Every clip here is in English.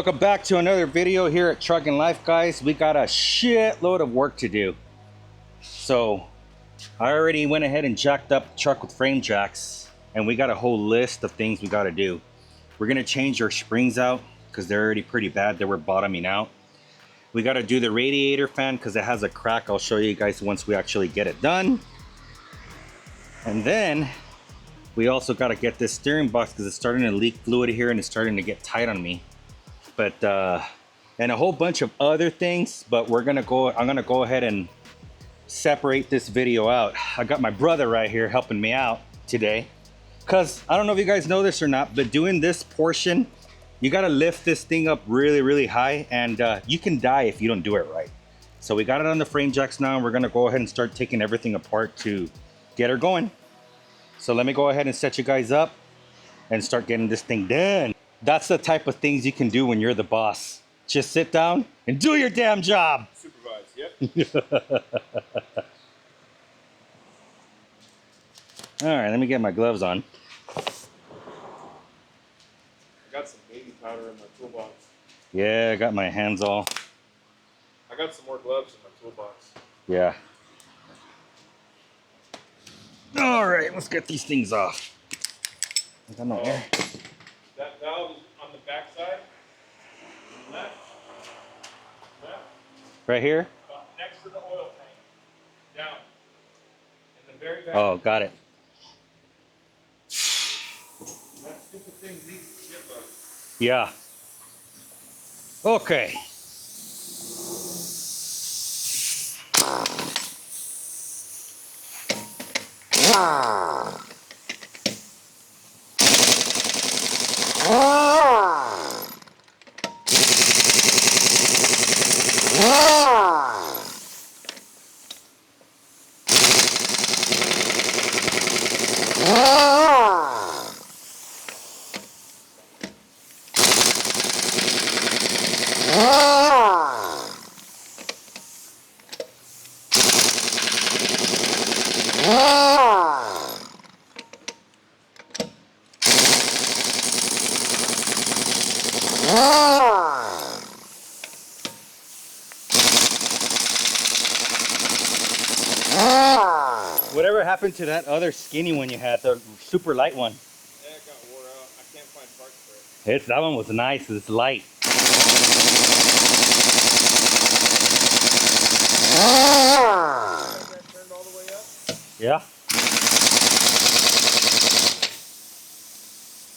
Welcome back to another video here at Trucking Life, guys. We got a shitload of work to do. So I already went ahead and jacked up the truck with frame jacks, and we got a whole list of things we got to do. We're gonna change our springs out because they're already pretty bad. They were bottoming out. We got to do the radiator fan because it has a crack. I'll show you guys once we actually get it done. And then we also got to get this steering box because it's starting to leak fluid here and it's starting to get tight on me. But and a whole bunch of other things, but I'm gonna go ahead and separate this video out. I got my brother right here helping me out today, because I don't know if you guys know this or not, but doing this portion, you got to lift this thing up really high, and you can die if you don't do it right. So we got it on the frame jacks now, and we're gonna go ahead and start taking everything apart to get her going. So let me go ahead and set you guys up and start getting this thing done. That's the type of things you can do when you're the boss. Just sit down and do your damn job. Supervise, yep. All right, let me get my gloves on. I got some baby powder in my toolbox. Yeah, I got my hands all. I got some more gloves in my toolbox. Yeah. All right, let's get these things off. I got no air. That valve is on the back side. Left. Right here? Next to the oil tank. Down. In the very back. Oh, got it. That stupid thing needs to get bugs. Yeah. Okay. Whatever happened to that other skinny one you had, the super light one? Yeah, it got wore out. I can't find parts for it. That one was nice. It's light. That turned all the way up? Yeah.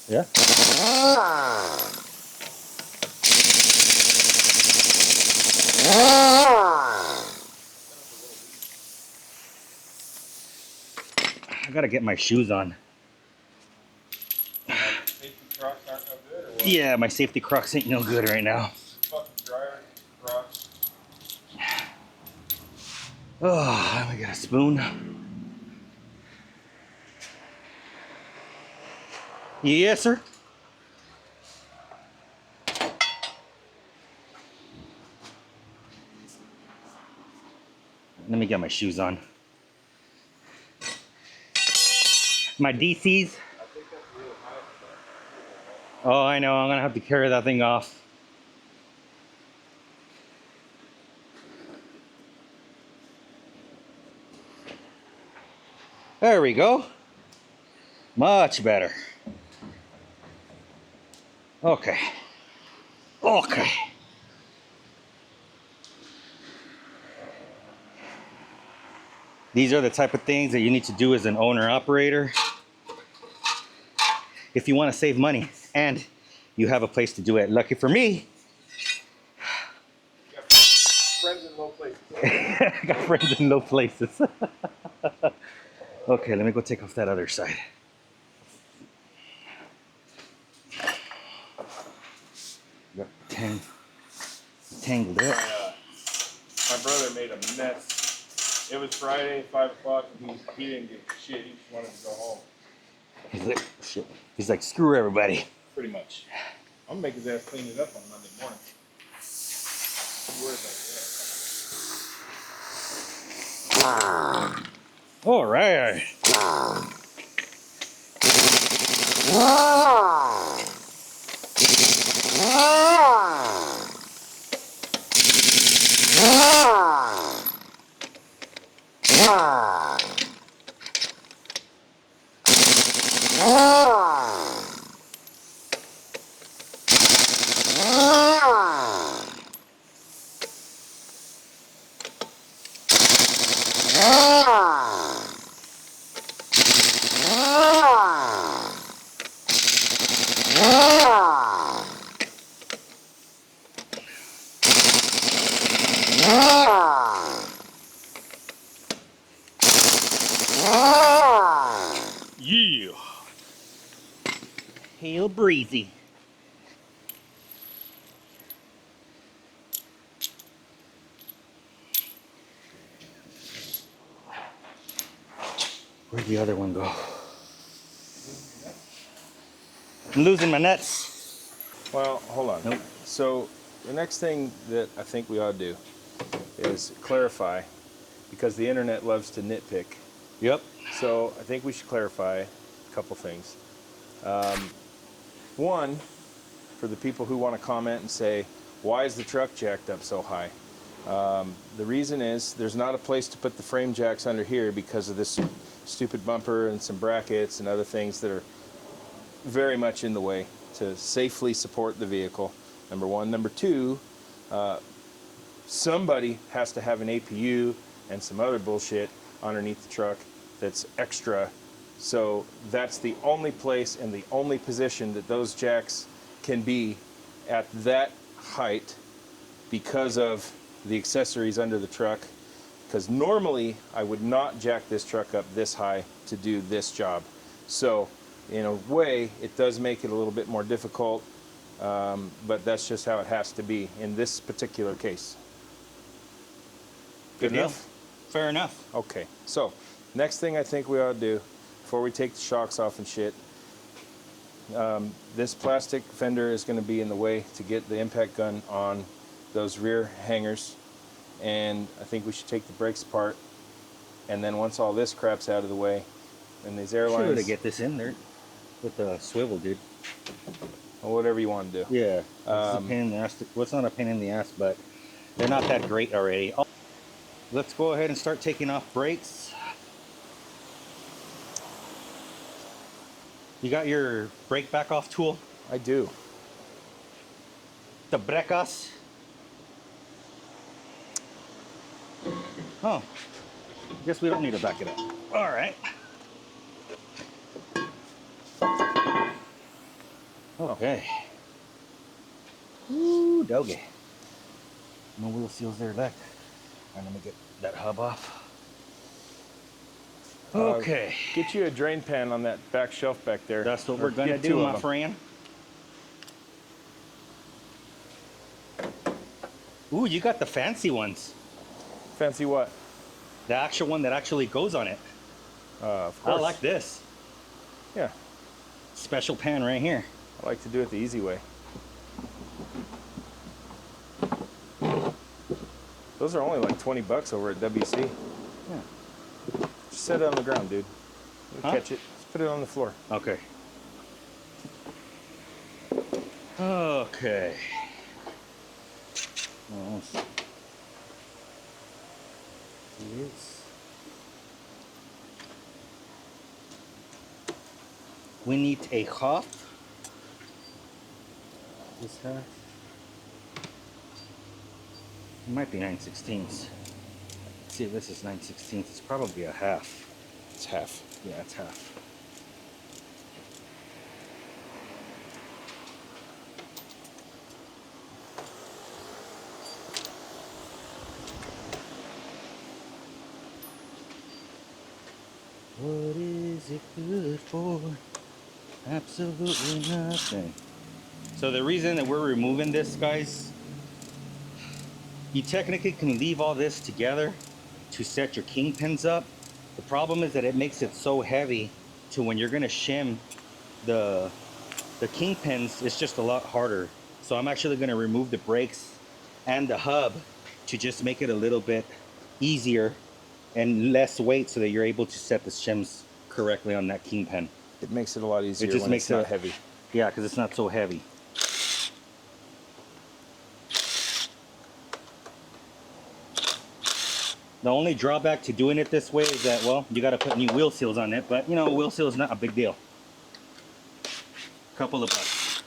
Yeah. I gotta get my shoes on. Safety Crocs aren't no good or what? Yeah, my safety Crocs ain't no good right now. Fucking dryer Crocs. Oh, let me get a spoon. Yes, sir. Let me get my shoes on. My DCs. I think that's really high. Oh, I know. I'm gonna have to carry that thing off. There we go. Much better. Okay. Okay. These are the type of things that you need to do as an owner-operator if you want to save money and you have a place to do it. Lucky for me, You got friends in low places. I got friends in low places. Okay, let me go take off that other side. Got tangled up. My brother made a mess. It was Friday, 5 o'clock, and he didn't give a shit. He just wanted to go home. He's like, shit. He's like, screw everybody. Pretty much. I'm gonna make his ass clean it up on Monday morning. All right. Yeah. Hail breezy. Where'd the other one go? I'm losing my nuts. Well, hold on. Nope. So the next thing that I think we ought to do is clarify, because the internet loves to nitpick. Yep. So I think we should clarify a couple things. One, for the people who want to comment and say, why is the truck jacked up so high? The reason is there's not a place to put the frame jacks under here because of this stupid bumper and some brackets and other things that are very much in the way to safely support the vehicle, number one. Number two, somebody has to have an APU and some other bullshit underneath the truck that's extra. So that's the only place and the only position that those jacks can be at that height because of the accessories under the truck. Because normally I would not jack this truck up this high to do this job. So in a way, it does make it a little bit more difficult, but that's just how it has to be in this particular case. Good deal. enough? Fair enough. Okay, so next thing I think we ought to do before we take the shocks off and shit, this plastic fender is going to be in the way to get the impact gun on those rear hangers, and I think we should take the brakes apart, and then once all this crap's out of the way, and these airlines... Sure to get this in there with the swivel, dude. Or whatever you want to do. Yeah. It's a pain in the ass. Well, it's not a pain in the ass, but they're not that great already. Oh, let's go ahead and start taking off brakes. You got your brake back off tool? I do. The brecas. Oh, guess we don't need to back it up. All right. Okay. Ooh, doggy. No wheel seals there left. And let me get that hub off. Okay. Get you a drain pan on that back shelf back there. That's what Or we're gonna get do, two of my them. friend. Ooh, you got the fancy ones. Fancy what? The actual one that actually goes on it. Of I course. like this. Yeah, Special pan right here. I like to do it the easy way. Those are only like 20 bucks over at WC. Yeah. Just set it on the ground, dude. Huh? Catch it. Just put it on the floor. Okay. Okay. Almost. Yes. We need a half. This half. It might be 9/16. See if this is 9/16. It's probably a half. It's half. Yeah, it's half. What is it good for? Absolutely nothing. So the reason that we're removing this, guys, you technically can leave all this together to set your kingpins up. The problem is that it makes it so heavy to when you're gonna shim the kingpins, it's just a lot harder. So I'm actually gonna remove the brakes and the hub to just make it a little bit easier and less weight so that you're able to set the shims correctly on that kingpin. It makes it a lot easier It just when makes it's not it heavy. Yeah, because it's not so heavy. The only drawback to doing it this way is that, well, you got to put new wheel seals on it, but you know, wheel seal is not a big deal. Couple of bucks.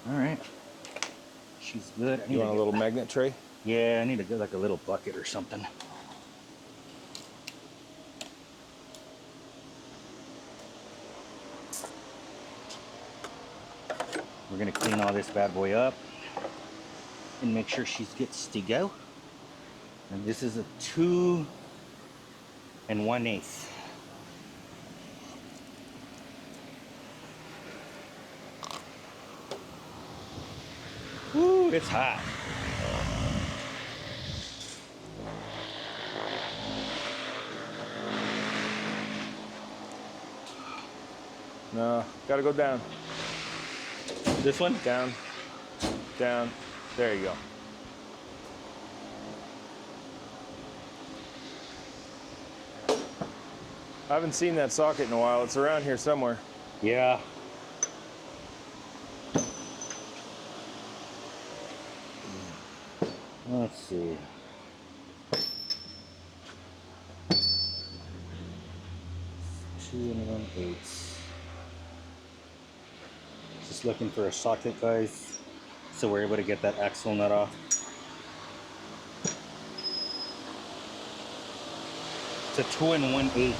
All right. She's good. You want a little magnet tray? Yeah, I need to get like a little bucket or something. We're gonna clean all this bad boy up and make sure she gets to go. And this is a 2 1/8. Woo, it's hot. No, gotta go down. This one? Down, down. There you go. I haven't seen that socket in a while. It's around here somewhere. Yeah. Let's see. Two and 1/8. Just looking for a socket, guys, so we're able to get that axle nut off. It's a 2 1/8.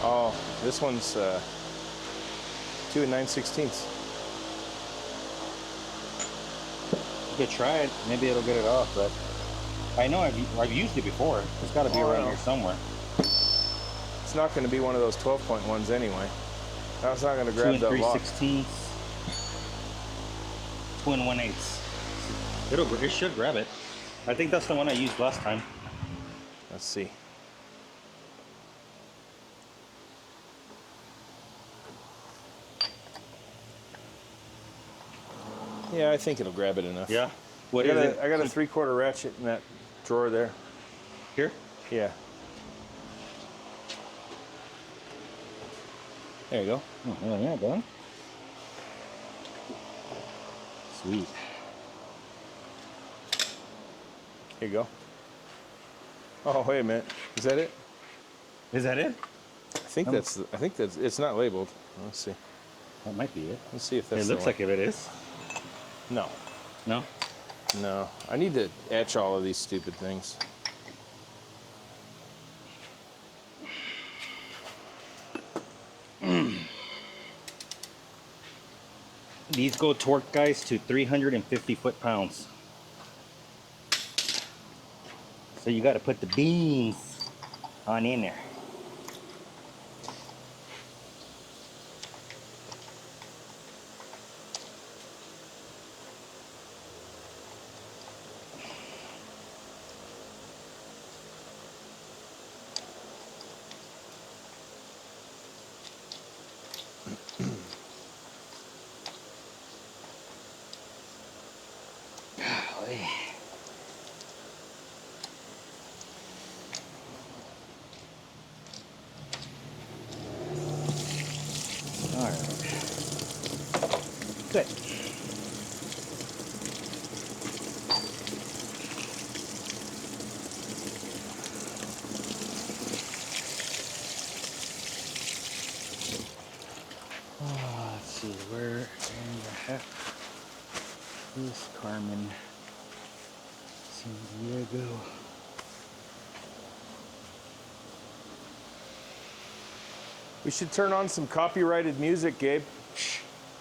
Oh, this one's 2 9/16. You could try it. Maybe it'll get it off, but I know I've used it before. It's got to be around here somewhere. It's not going to be one of those 12-point ones anyway. That's not going to 2 grab that lock. 3/16. 2 1/8. It should grab it. I think that's the one I used last time. Let's see. Yeah, I think it'll grab it enough. Yeah. I got a 3/4 ratchet in that drawer there. Here? Yeah. There you go. Oh, yeah, done. Sweet. Here you go. Oh, wait a minute. Is that it? Is that it? I think that's. It's not labeled. Let's see. That might be it. Let's see if that's. It looks like if it is. No. No? No. I need to etch all of these stupid things. These go torque, guys, to 350 foot-pounds. So you got to put the beans on in there. Good. Let's see, where in the heck is Carmen San Diego? We should turn on some copyrighted music, Gabe.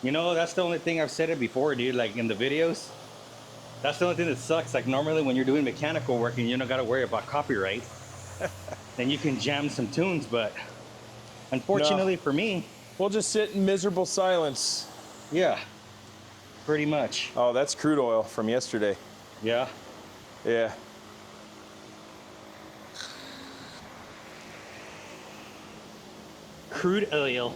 You know, that's the only thing I've said it before, dude, like in the videos. That's the only thing that sucks. Like normally when you're doing mechanical work and you don't got to worry about copyright, then you can jam some tunes, but unfortunately for me, We'll just sit in miserable silence. yeah, pretty much. Oh, that's crude oil from yesterday. Yeah. Yeah. Crude oil.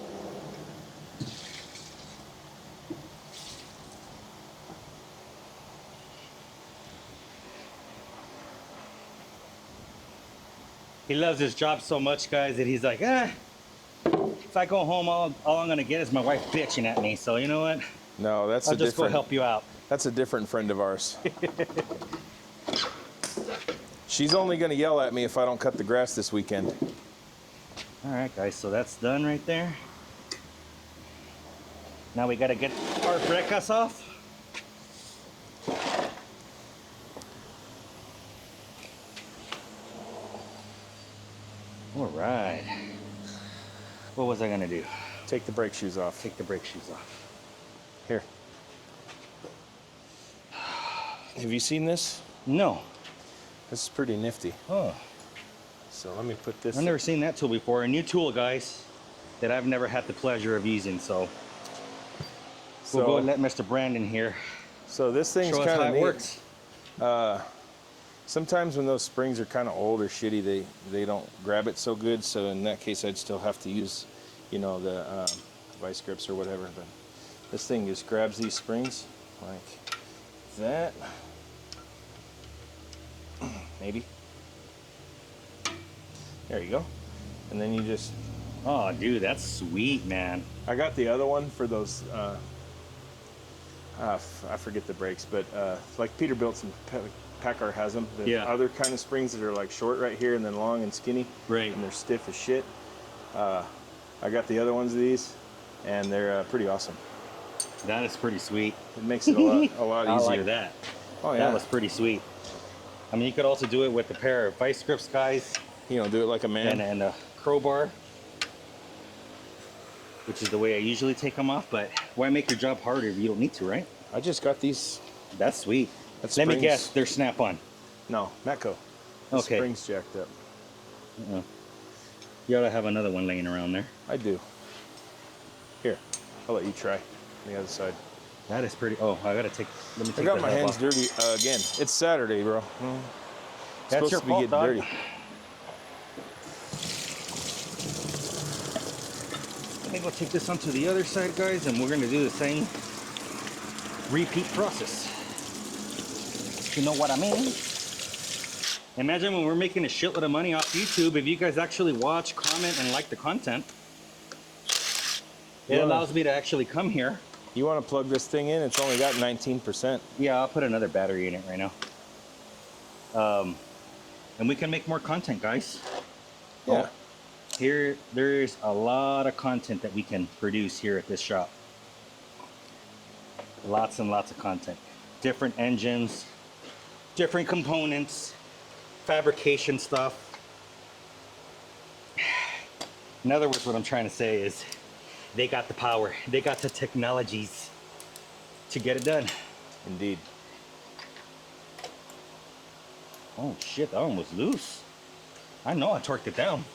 He loves his job so much, guys, that he's like, if I go home, all I'm gonna get is my wife bitching at me. So you know what? No, that's I'll a just go different. help you out. That's a different friend of ours. She's only going to yell at me if I don't cut the grass this weekend. All right, guys, so that's done right there. Now we gotta get our brecas off. All right. What was I gonna do? Take the brake shoes off. Take the brake shoes off. Here. Have you seen this? No. This is pretty nifty. Oh. So let me put this. I've never seen that tool before. A new tool, guys, that I've never had the pleasure of using. So we'll go and let Mr. Brandon here So this thing's show us kind how of it neat. works. Sometimes when those springs are kind of old or shitty, they don't grab it so good. So in that case, I'd still have to use, you know, the vice grips or whatever. But this thing just grabs these springs like that. Maybe. There you go. And then you just... Oh, dude, that's sweet, man. I got the other one for those... I forget the brakes, but like Peterbilt and Packard has them. The other kind of springs that are like short right here and then long and skinny. Right. And they're stiff as shit. I got the other ones of these, and they're pretty awesome. That is pretty sweet. It makes it a lot easier. I like that. Oh, yeah. That was pretty sweet. I mean, you could also do it with a pair of vice grips, guys. You know, do it like a man. And a crowbar, which is the way I usually take them off. But why make your job harder if you don't need to, right? I just got these. That's sweet. That Let me springs- guess, they're snap-on. No, Matco. The Okay. spring's jacked up. You ought to have another one laying around there. I do. Here, I'll let you try the other side. That is pretty. Oh, I gotta take. Let me I take. got the my hub hands off. dirty again. It's Saturday, bro. That's supposed your to be fault, getting dog. dirty. Let me go take this onto the other side, guys, and we're gonna do the same repeat process. You know what I mean? Imagine when we're making a shitload of money off YouTube, if you guys actually watch, comment, and like the content, it allows me to actually come here. You want to plug this thing in? It's only got 19%. Yeah, I'll put another battery in it right now. And we can make more content, guys. Yeah. There's a lot of content that we can produce here at this shop. Lots and lots of content. Different engines, different components, fabrication stuff. In other words, what I'm trying to say is they got the power, they got the technologies to get it done. Indeed. Oh shit, that one was loose. I know I torqued it down.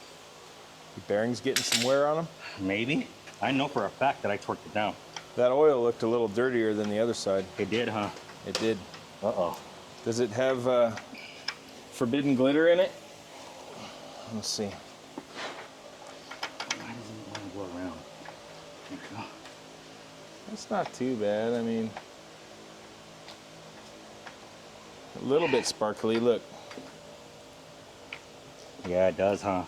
The bearing's getting some wear on them. Maybe. I know for a fact that I torqued it down. That oil looked a little dirtier than the other side. It did, huh? It did. Uh-oh. Does it have forbidden glitter in it? Let's see. Why doesn't it want to go around? There we go. That's not too bad. I mean, a little bit sparkly. Look. Yeah, it does, huh?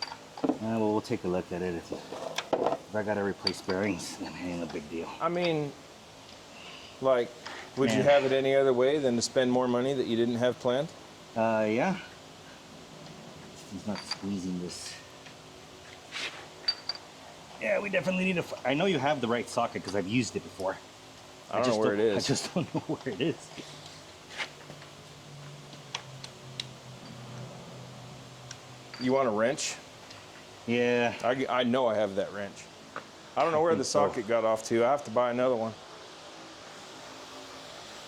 Well, we'll take a look at it. If I gotta replace bearings, then it ain't a big deal. I mean, like, would you Man. have it any other way than to spend more money that you didn't have planned? Yeah. He's not squeezing this. Yeah, we definitely need to. I know you have the right socket because I've used it before. I don't know where it is. I just don't know where it is. You want a wrench? Yeah. I know I have that wrench. I don't know where the socket got off to. I have to buy another one.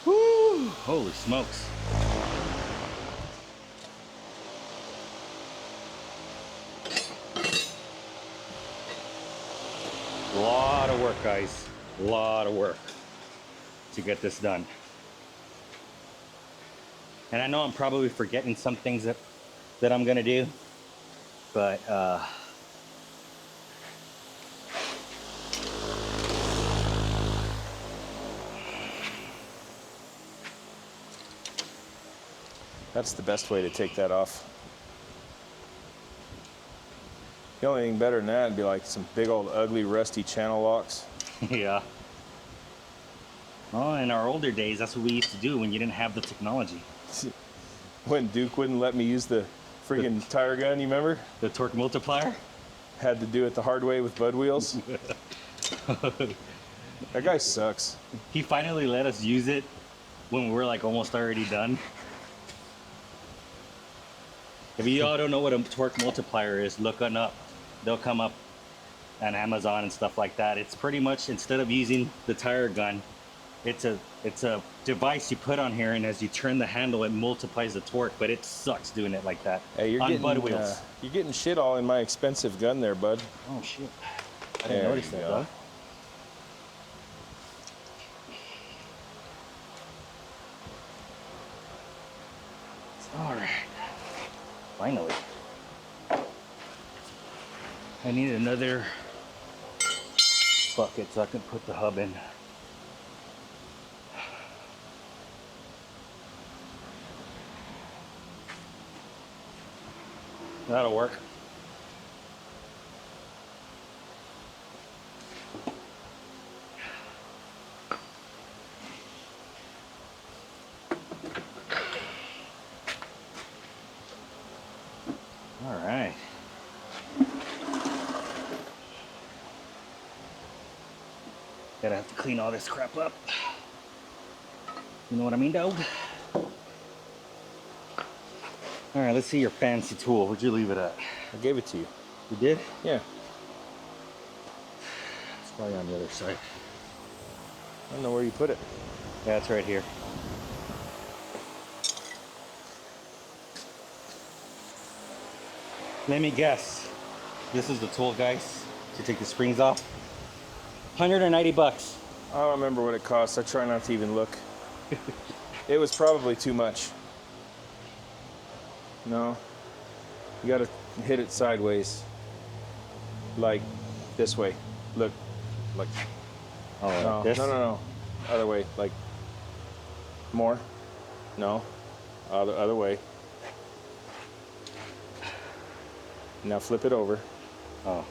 Woo! Holy smokes. A lot of work, guys. A lot of work to get this done. And I know I'm probably forgetting some things that I'm gonna do, but That's the best way to take that off. The only thing better than that would be like some big old ugly rusty channel locks. yeah. Oh, in our older days, that's what we used to do when you didn't have the technology. When Duke wouldn't let me use the friggin' tire gun, you remember? The torque multiplier? Had to do it the hard way with Bud wheels. That guy sucks. He finally let us use it when we were like almost already done. If you all don't know what a torque multiplier is, look it up. They'll come up on Amazon and stuff like that. It's pretty much, instead of using the tire gun, it's a device you put on here, and as you turn the handle, it multiplies the torque. But it sucks doing it like that. Hey, you're on getting Bud wheels. You're getting shit all in my expensive gun there, bud. Oh shit! I There didn't notice you that, go. though. All right. Finally. I need another bucket so I can put the hub in. That'll work. All right. Gotta have to clean all this crap up. You know what I mean, dog? All right, let's see your fancy tool. Where'd you leave it at? I gave it to you. You did? Yeah. It's probably on the other side. I don't know where you put it. Yeah, it's right here. Let me guess. This is the tool, guys, to take the springs off. 190 bucks. I don't remember what it cost. I try not to even look. It was probably too much. No. You gotta hit it sideways. Like this way. Look. Like. Oh, No, like this? no. Other way. Like. More. No. Other way. Now flip it over. Oh.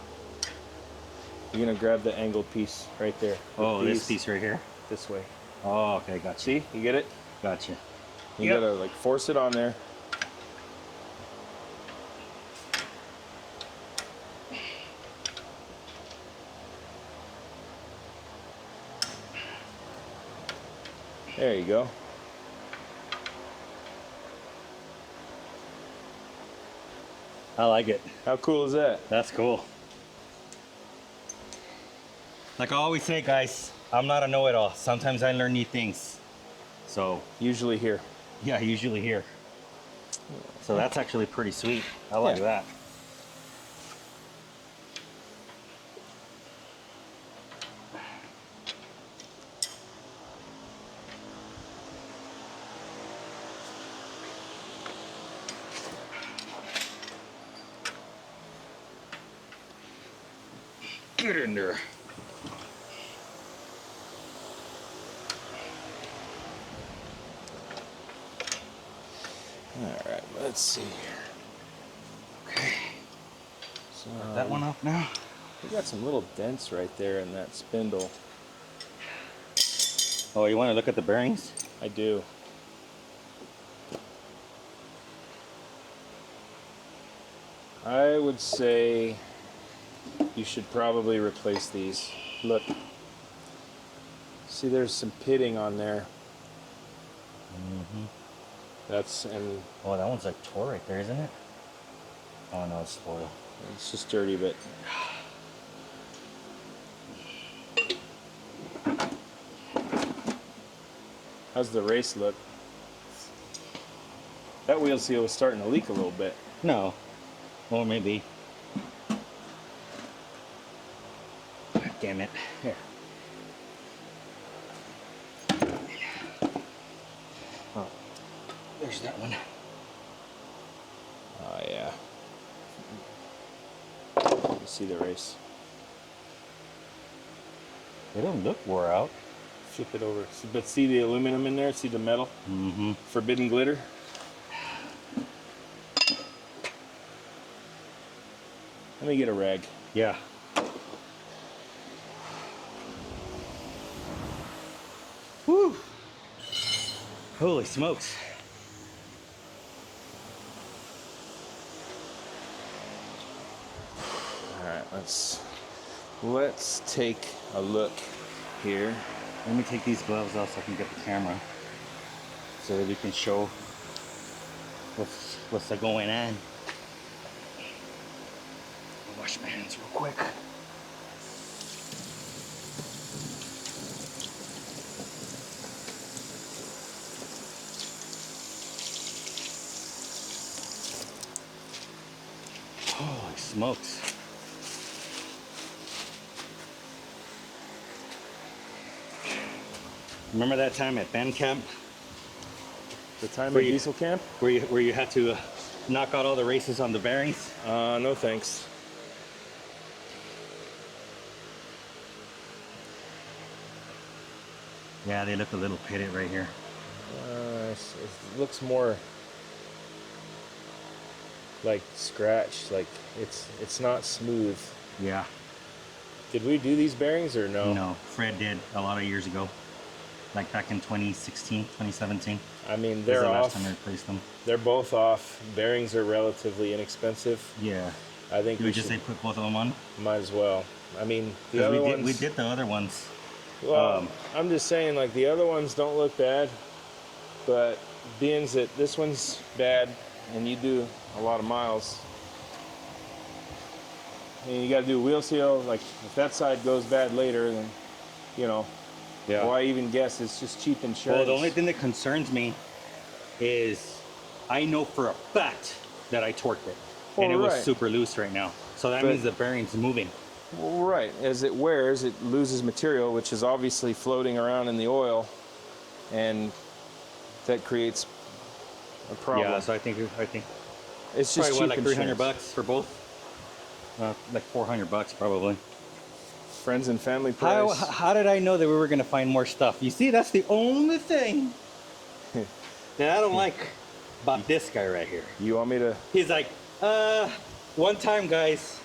You're gonna grab the angled piece right there. Oh, this piece right here? This way. Oh, okay, gotcha. See? You get it? Gotcha. You gotta like force it on there. There you go. I like it. How cool is that? That's cool. Like I always say, guys, I'm not a know-it-all. Sometimes I learn new things. So, Usually here. yeah, usually here. So that's actually pretty sweet. I like Yeah. that. Get in there. All right, let's see here. Okay. So That one off now. we got some little dents right there in that spindle. Oh, you want to look at the bearings? I do. I would say you should probably replace these. Look. See, there's some pitting on there. Mm-hmm. That's, and Oh, that one's like tore right there, isn't it? Oh no, it's spoiled. it's just dirty, but how's the race look? That wheel seal is starting to leak a little bit. No. Or maybe. God damn it. Here. Oh, there's that one. Oh yeah. You see the race. They don't look wore out. Flip it over. But see the aluminum in there? See the metal? Mm-hmm. Forbidden glitter? Let me get a rag. Yeah. Woo! Holy smokes. All right, let's take a look here. Let me take these gloves off so I can get the camera, so that we can show what's going on. I'll wash my hands real quick. Holy smokes. Remember that time at band camp? The time Where at you- diesel camp? Where you had to knock out all the races on the bearings? No thanks. Yeah, they look a little pitted right here. It looks more like scratched, like it's not smooth. Yeah. Did we do these bearings or no? No, Fred did a lot of years ago. Like back in 2016, 2017. I mean, Was they're the last off. time I replaced them. They're both off. Bearings are relatively inexpensive. Yeah. I think You we would just should, say put both of them on? might as well. I mean, the 'Cause other we ones. did the other ones. Well, I'm just saying, like, the other ones don't look bad, but being that this one's bad and you do a lot of miles, and you got to do a wheel seal. Like, if that side goes bad later, then, you know, Yeah. why even guess? It's just cheap insurance. Well, the only thing that concerns me is I know for a fact that I torqued it. And it Well, was right. super loose right now. So that But- means the bearing's moving. Well, right. As it wears, it loses material, which is obviously floating around in the oil, and that creates a problem. Yeah, so I think It's just probably cheap what, like 300 insurance. bucks for both? Like 400 bucks probably. Friends and family price. How did I know that we were gonna find more stuff? You see, that's the only thing that I don't like about this guy right here. You want me to? He's like, one time, guys,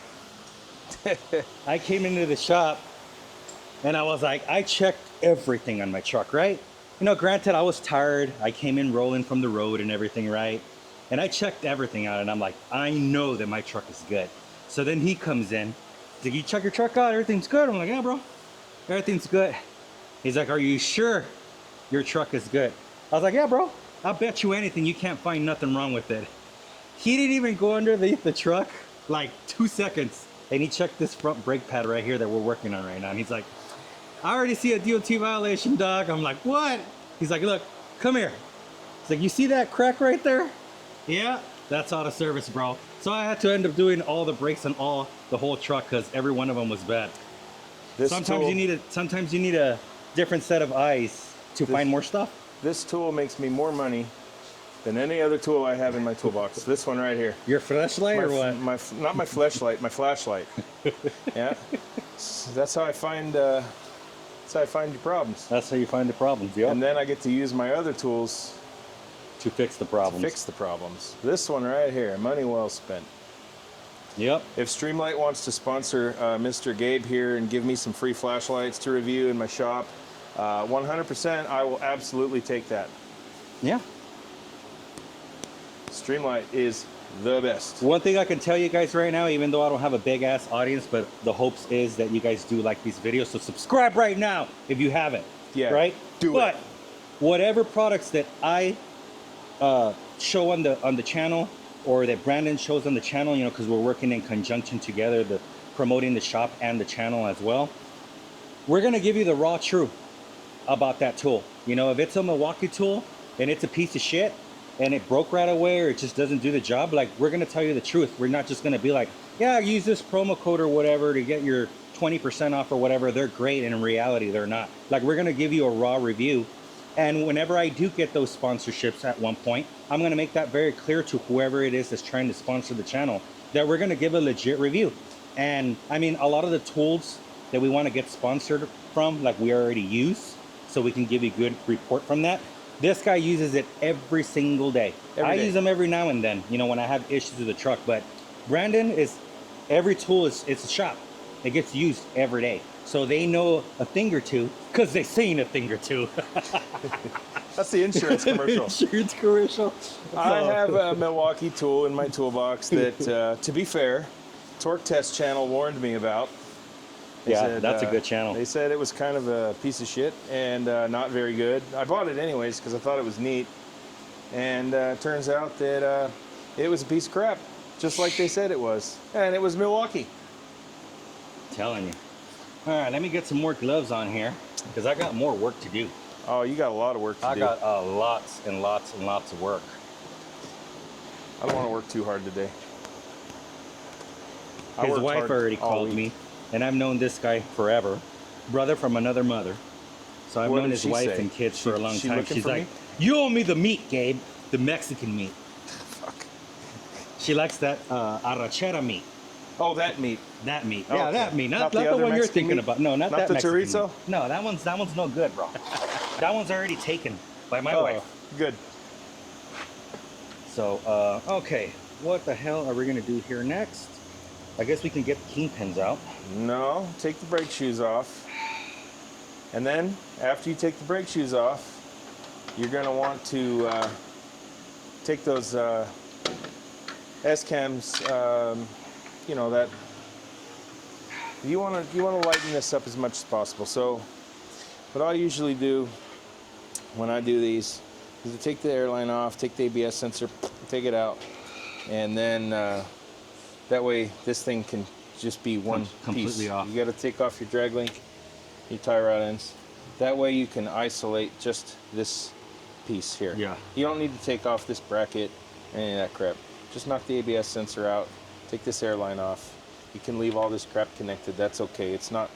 I came into the shop and I was like, I checked everything on my truck, right? You know, granted, I was tired. I came in rolling from the road and everything, right? And I checked everything out and I'm like, I know that my truck is good. So then he comes in. He's like, you check your truck out? Everything's good? I'm like, yeah, bro. Everything's good. He's like, are you sure your truck is good? I was like, yeah, bro. I'll bet you anything you can't find nothing wrong with it. He didn't even go underneath the truck like 2 seconds. And he checked this front brake pad right here that we're working on right now. And he's like, I already see a DOT violation, dog. I'm like, what? He's like, look, come here. He's like, you see that crack right there? Yeah, that's out of service, bro. So I had to end up doing all the brakes on the whole truck because every one of them was bad. This Sometimes tool, you need a different set of eyes to find more stuff. This tool makes me more money than any other tool I have in my toolbox. This one right here. Your flashlight or what? Not my flashlight, my flashlight. Yeah. That's how I find. That's how I find your problems. That's how you find the problems, yeah. And then I get to use my other tools To fix the problems. to fix the problems. This one right here, money well spent. Yep. If Streamlight wants to sponsor Mr. Gabe here and give me some free flashlights to review in my shop, 100%, I will absolutely take that. Yeah. Streamlight is the best. One thing I can tell you guys right now, even though I don't have a big ass audience, but the hopes is that you guys do like these videos. So subscribe right now if you haven't. Yeah, Right? do it. But whatever products that I show on the channel or that Brandon shows on the channel, you know, because we're working in conjunction together, promoting the shop and the channel as well. We're gonna give you the raw truth about that tool. You know, if it's a Milwaukee tool and it's a piece of shit and it broke right away or it just doesn't do the job, like, we're gonna tell you the truth. We're not just gonna be like, yeah, use this promo code or whatever to get your 20% off or whatever. They're great, and in reality they're not. Like, we're gonna give you a raw review. And whenever I do get those sponsorships at one point, I'm gonna make that very clear to whoever it is that's trying to sponsor the channel that we're gonna give a legit review. And I mean, a lot of the tools that we wanna get sponsored from, like, we already use, so we can give you a good report from that. This guy uses it every single day. I use them every now and then, you know, when I have issues with the truck. But Brandon is, every tool is, it's a shop. It gets used every day. so they know a thing or two because they seen a thing or two. That's the insurance commercial. Insurance commercial. I have a Milwaukee tool in my toolbox that, to be fair, Torque Test Channel warned me about. They Yeah, said, that's a good channel. They said it was kind of a piece of shit and not very good. I bought it anyways because I thought it was neat. And turns out that it was a piece of crap, just like they said it was. And it was Milwaukee. Telling you. All right, let me get some more gloves on here because I got more work to do. Oh, you got a lot of work to do. I got lots and lots and lots of work. I don't want to work too hard today. His wife already called me, and I've known this guy forever. Brother from another mother. So I've known his wife and kids for a long time. She's like, you owe me the meat, Gabe. The Mexican meat. Fuck. She likes that arrachera meat. Oh, that meat. That meat. Oh, Yeah, okay. that meat. Not the the other one you're Mexican thinking meat? about. No, not that the Mexican chorizo? meat. No, that one's no good, bro. That one's already taken by my wife. Good. So, okay. What the hell are we going to do here next? I guess we can get the kingpins out. No, take the brake shoes off. And then, after you take the brake shoes off, you're going to want to take those S-cams, you know, that you want to lighten this up as much as possible. So what I usually do when I do these is to take the airline off, take the ABS sensor, take it out, and then that way this thing can just be one completely piece. off. You got to take off your drag link, your tie rod ends. That way you can isolate just this piece here. Yeah. You don't need to take off this bracket, any of that crap. Just knock the ABS sensor out, take this airline off. You can leave all this crap connected. That's okay. It's not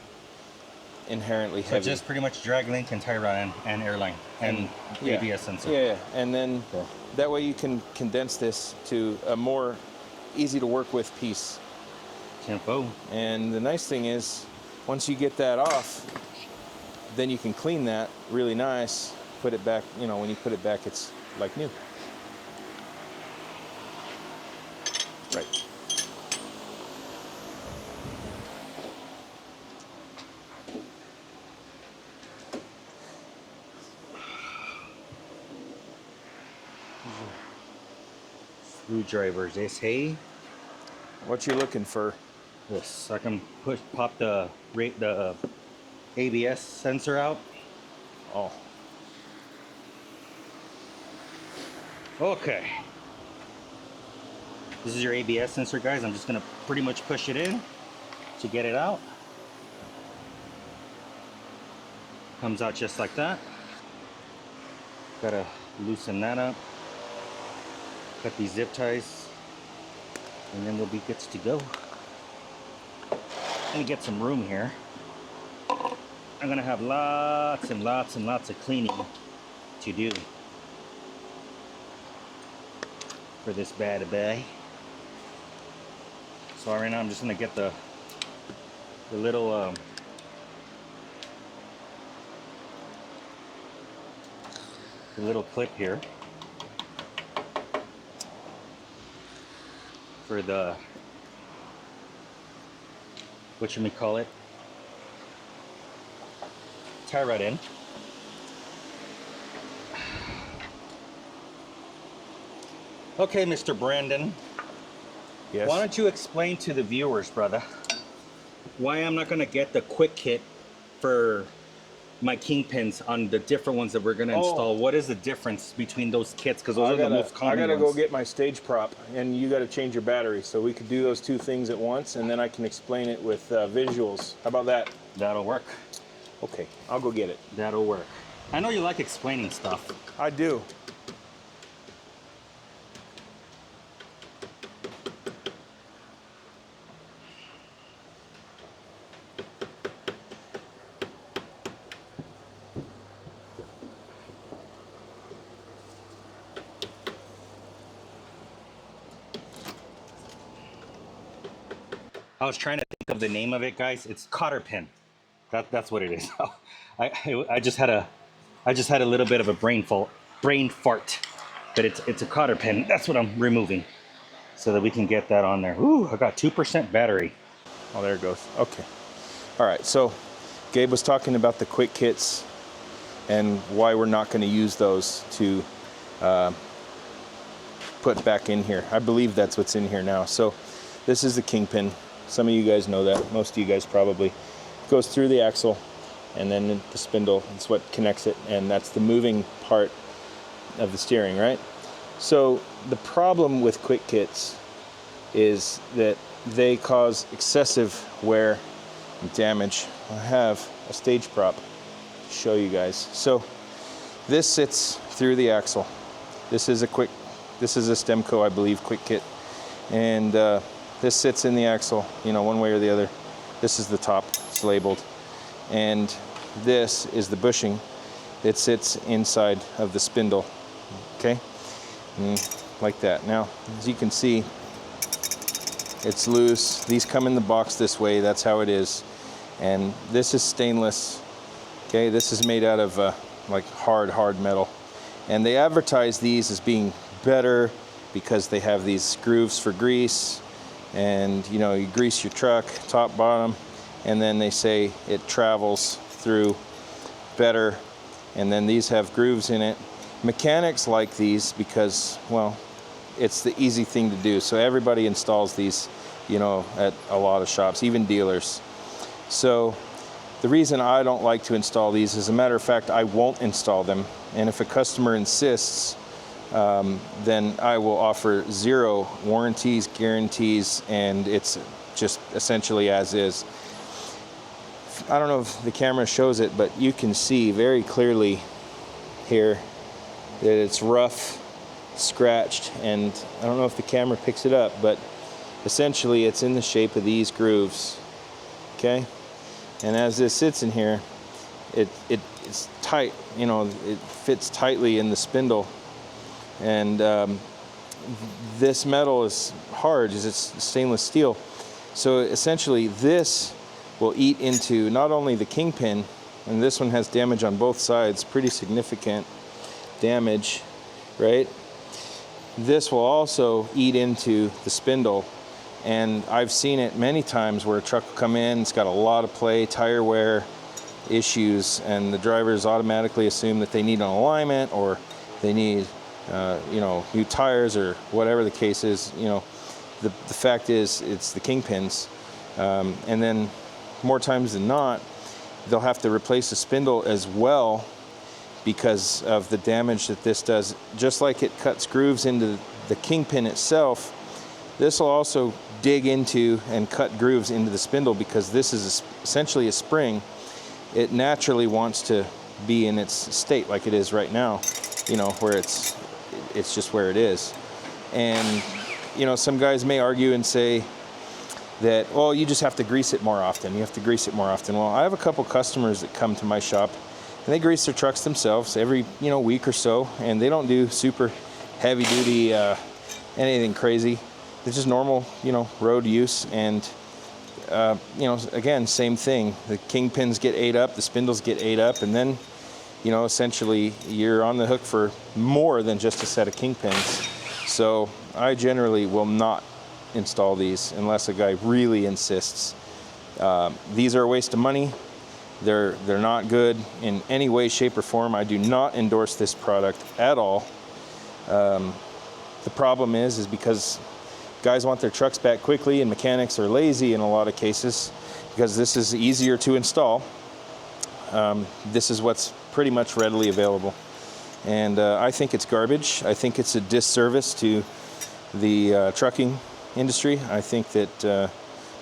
inherently heavy. So just pretty much drag link and tie rod and airline and ABS sensor. Yeah, and then that way you can condense this to a more easy to work with piece. Tempo. And the nice thing is, once you get that off, then you can clean that really nice, put it back, you know, when you put it back, it's like new. Right. Screwdrivers, this hey. What you looking for? Yes, I can pop the ABS sensor out. Oh. Okay. This is your ABS sensor, guys. I'm just gonna pretty much push it in to get it out. Comes out just like that. Gotta loosen that up. Cut these zip ties, and then we'll be good to go. Let me get some room here. I'm gonna have lots and lots and lots of cleaning to do for this bad boy. So right now I'm just gonna get the little clip here for the whatchamacallit, tie rod in. Okay, Mr. Brandon. Yes. Why don't you explain to the viewers, brother, why I'm not gonna get the quick kit for my kingpins on the different ones that we're gonna install? What is the difference between those kits? Because those are the most common I gotta ones. go get my stage prop, and you gotta change your battery. So we could do those two things at once, and then I can explain it with visuals. How about that? That'll work. Okay, I'll go get it. That'll work. I know you like explaining stuff. I do. I was trying to think of the name of it, guys. It's cotter pin. That's what it is. I just had a little bit of a brain fart, but it's a cotter pin. That's what I'm removing, so that we can get that on there. Ooh, I got 2% battery. Oh, there it goes. Okay. All right. So Gabe was talking about the quick kits and why we're not going to use those to put back in here. I believe that's what's in here now. So this is the kingpin. Some of you guys know that. Most of you guys probably. It goes through the axle and then the spindle. It's what connects it, and that's the moving part of the steering, right? So the problem with quick kits is that they cause excessive wear and damage. I have a stage prop to show you guys. So this sits through the axle. This is a Stemco, I believe, quick kit, and this sits in the axle, you know, one way or the other. This is the top, it's labeled, and this is the bushing. It sits inside of the spindle, okay, like that. Now, as you can see, it's loose. These come in the box this way. That's how it is. And this is stainless. Okay, this is made out of like hard metal. And they advertise these as being better because they have these grooves for grease. And you know, you grease your truck, top, bottom, and then they say it travels through better. And then these have grooves in it. Mechanics like these because, well, it's the easy thing to do. So everybody installs these, you know, at a lot of shops, even dealers. So the reason I don't like to install these, as a matter of fact, I won't install them. And if a customer insists, then I will offer 0 warranties, guarantees, and it's just essentially as is. I don't know if the camera shows it, but you can see very clearly here that it's rough, scratched, and I don't know if the camera picks it up, but essentially it's in the shape of these grooves, okay? And as this sits in here, it's tight, you know, it fits tightly in the spindle, and this metal is hard, it's stainless steel, so essentially this will eat into not only the kingpin, and this one has damage on both sides, pretty significant damage, right? This will also eat into the spindle, and I've seen it many times where a truck will come in, it's got a lot of play, tire wear issues, and the drivers automatically assume that they need an alignment or they need you know, new tires or whatever the case is. You know, the fact is it's the kingpins, and then more times than not they'll have to replace the spindle as well because of the damage that this does. Just like it cuts grooves into the kingpin itself, this will also dig into and cut grooves into the spindle because this is essentially a spring. It naturally wants to be in its state like it is right now, you know, where it's just where it is. And you know, some guys may argue and say that, well, you just have to grease it more often. You have to grease it more often. Well, I have a couple customers that come to my shop and they grease their trucks themselves every, you know, week or so, and they don't do super heavy duty anything crazy. It's just normal, you know, road use. And you know, again, same thing. The kingpins get ate up, the spindles get ate up, and then, you know, essentially you're on the hook for more than just a set of kingpins. So I generally will not install these unless a guy really insists. These are a waste of money. They're not good in any way, shape, or form. I do not endorse this product at all. The problem is because guys want their trucks back quickly and mechanics are lazy in a lot of cases because this is easier to install. This is what's pretty much readily available. And I think it's garbage. I think it's a disservice to the trucking industry. I think that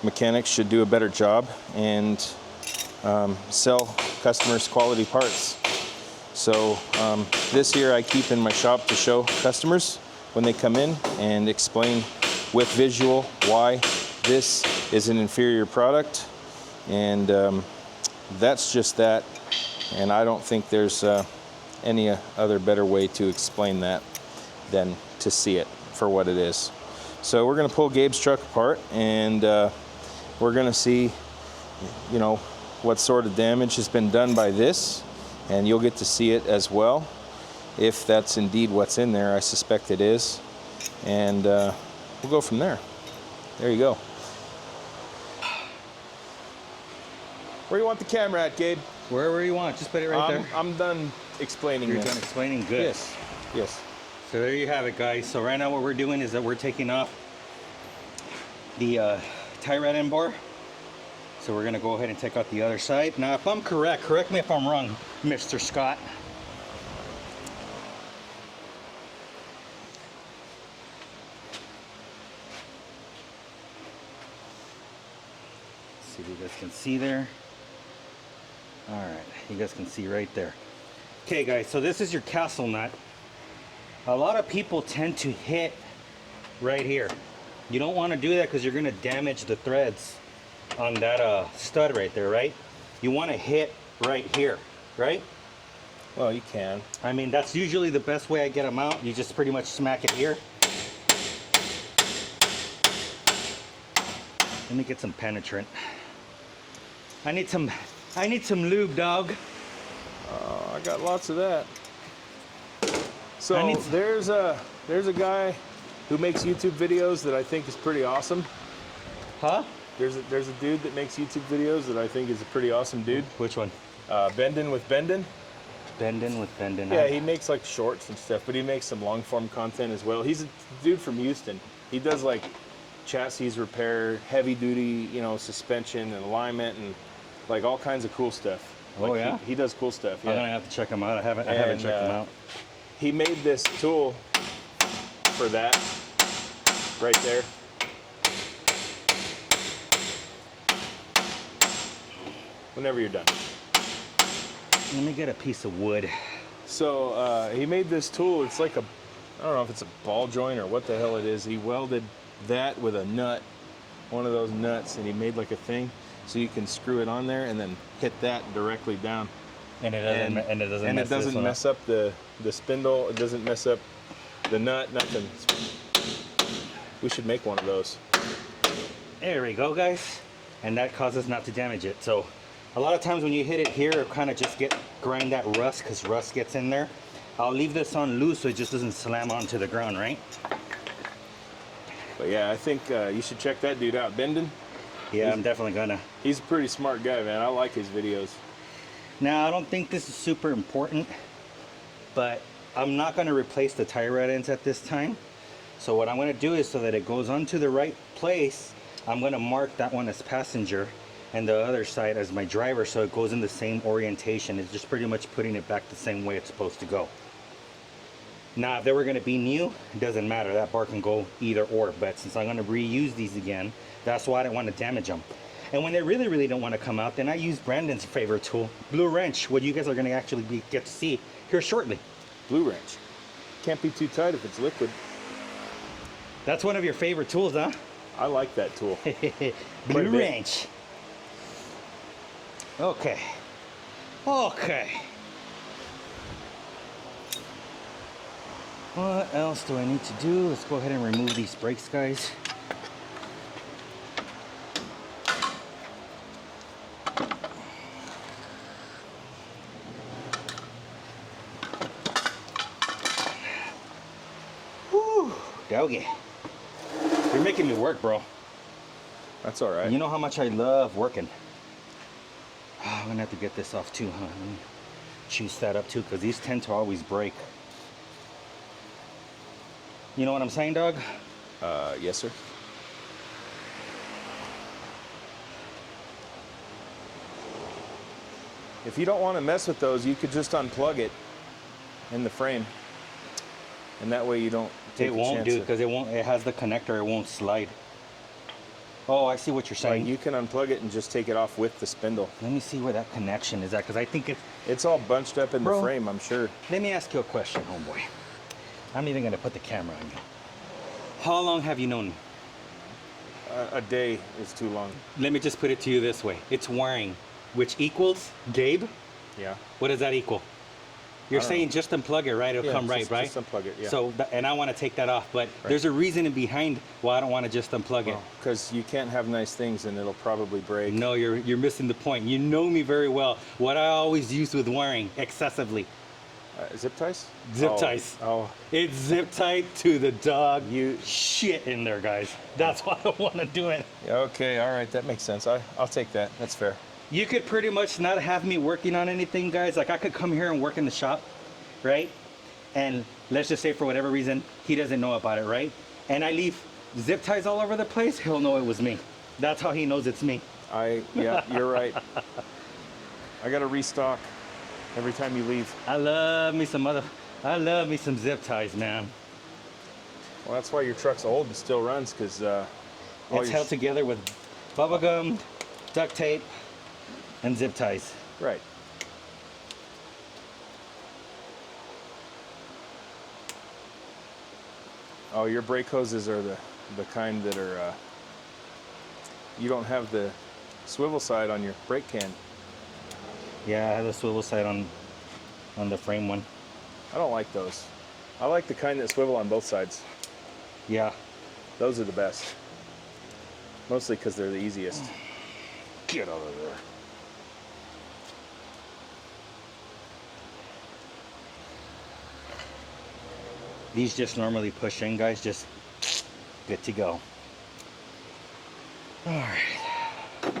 mechanics should do a better job and sell customers quality parts. So this here I keep in my shop to show customers when they come in and explain with visual why this is an inferior product, and that's just that. And I don't think there's any other better way to explain that than to see it for what it is. So we're going to pull Gabe's truck apart, and we're going to see, you know, what sort of damage has been done by this, and you'll get to see it as well if that's indeed what's in there. I suspect it is, and we'll go from there. There you go. Where you want the camera at, Gabe? Wherever you want, just put it right there. I'm done explaining You're this. done explaining? Good. Yes, yes. So there you have it, guys. So right now what we're doing is that we're taking off the tie rod end bar. So we're gonna go ahead and take out the other side. Now, if I'm correct me if I'm wrong, Mr. Scott. See if you guys can see there. All right, you guys can see right there. Okay, guys, so this is your castle nut. A lot of people tend to hit right here. You don't want to do that because you're going to damage the threads on that stud right there, right? You want to hit right here, right? Well, you can. I mean, that's usually the best way I get them out. You just pretty much smack it here. Let me get some penetrant. I need some lube, dog. I got lots of that. So there's a guy who makes YouTube videos that I think is pretty awesome. Huh? There's a dude that makes YouTube videos that I think is a pretty awesome dude. Which one? Bendin' with Bendin'. Bendin' with Bendin'. Yeah, he makes like shorts and stuff, but he makes some long form content as well. He's a dude from Houston. He does like chassis repair, heavy duty, you know, suspension and alignment and like all kinds of cool stuff. Oh, Like, yeah? He does cool stuff. Yeah. I'm gonna have to check him out. I haven't checked him out. He made this tool for that right there. Whenever you're done. Let me get a piece of wood. So he made this tool. It's like I don't know if it's a ball joint or what the hell it is. He welded that with a nut, one of those nuts, and he made like a thing so you can screw it on there and then hit that directly down. And it doesn't mess up the spindle. It doesn't mess up the nut. Nothing. We should make one of those. There we go, guys. And that causes not to damage it. So a lot of times when you hit it here, it kind of just grind that rust because rust gets in there. I'll leave this on loose so it just doesn't slam onto the ground, right? But yeah, I think you should check that dude out, Bendin. Yeah, I'm definitely gonna. He's a pretty smart guy, man. I like his videos. Now, I don't think this is super important, but I'm not gonna replace the tie rod ends at this time. So what I'm gonna do is so that it goes onto the right place, I'm gonna mark that one as passenger and the other side as my driver so it goes in the same orientation. It's just pretty much putting it back the same way it's supposed to go. Now, if they were gonna be new, it doesn't matter. That bar can go either or, but since I'm gonna reuse these again, that's why I didn't want to damage them. And when they really, really don't want to come out, then I use Brandon's favorite tool, Blue Wrench, what you guys are gonna actually get to see here shortly. Blue Wrench. Can't be too tight if it's liquid. That's one of your favorite tools, huh? I like that tool. Blue Wrench. Okay. Okay. What else do I need to do? Let's go ahead and remove these brakes, guys. Whew, doggy. You're making me work, bro. That's all right. You know how much I love working. Oh, I'm gonna have to get this off too, huh? Let me juice that up too, because these tend to always break. You know what I'm saying, dog? Yes, sir. If you don't want to mess with those, you could just unplug it in the frame, and that way you don't take It the won't chance do of- because it has the connector. It won't slide. Oh, I see what you're saying. Like you can unplug it and just take it off with the spindle. Let me see where that connection is at, because I think It's all bunched up in Bro. the frame, I'm sure. Let me ask you a question, homeboy. I'm even gonna put the camera on you. How long have you known me? A day is too long. Let me just put it to you this way. It's wiring, which equals Gabe. Yeah. What does that equal? You're I don't saying just unplug it, right? It'll Yeah, come just- right? just unplug it, yeah. So, and I want to take that off, but there's a reason behind why I don't want to just unplug it. Because you can't have nice things and it'll probably break. No, you're missing the point. You know me very well. What I always use with wiring excessively. Zip ties? Zip Oh, ties. Oh, It's zip tight to the dog. You- shit in there, guys. That's why I don't want to do it. yeah, okay, all right, that makes sense. I'll take that. That's fair. You could pretty much not have me working on anything, guys. Like, I could come here and work in the shop, right? And let's just say for whatever reason, he doesn't know about it, right? And I leave zip ties all over the place, he'll know it was me. That's how he knows it's me. Yeah, you're right. I gotta restock every time you leave. I love me some zip ties, man. Well, that's why your truck's old and still runs, because It's held together with bubble gum, duct tape, and zip ties. Right. Oh, your brake hoses are the kind that are, you don't have the swivel side on your brake can. Yeah, I have a swivel side on the frame one. I don't like those. I like the kind that swivel on both sides. Yeah. Those are the best. Mostly because they're the easiest. Get out of there. These just normally push in, guys, just good to go. All right.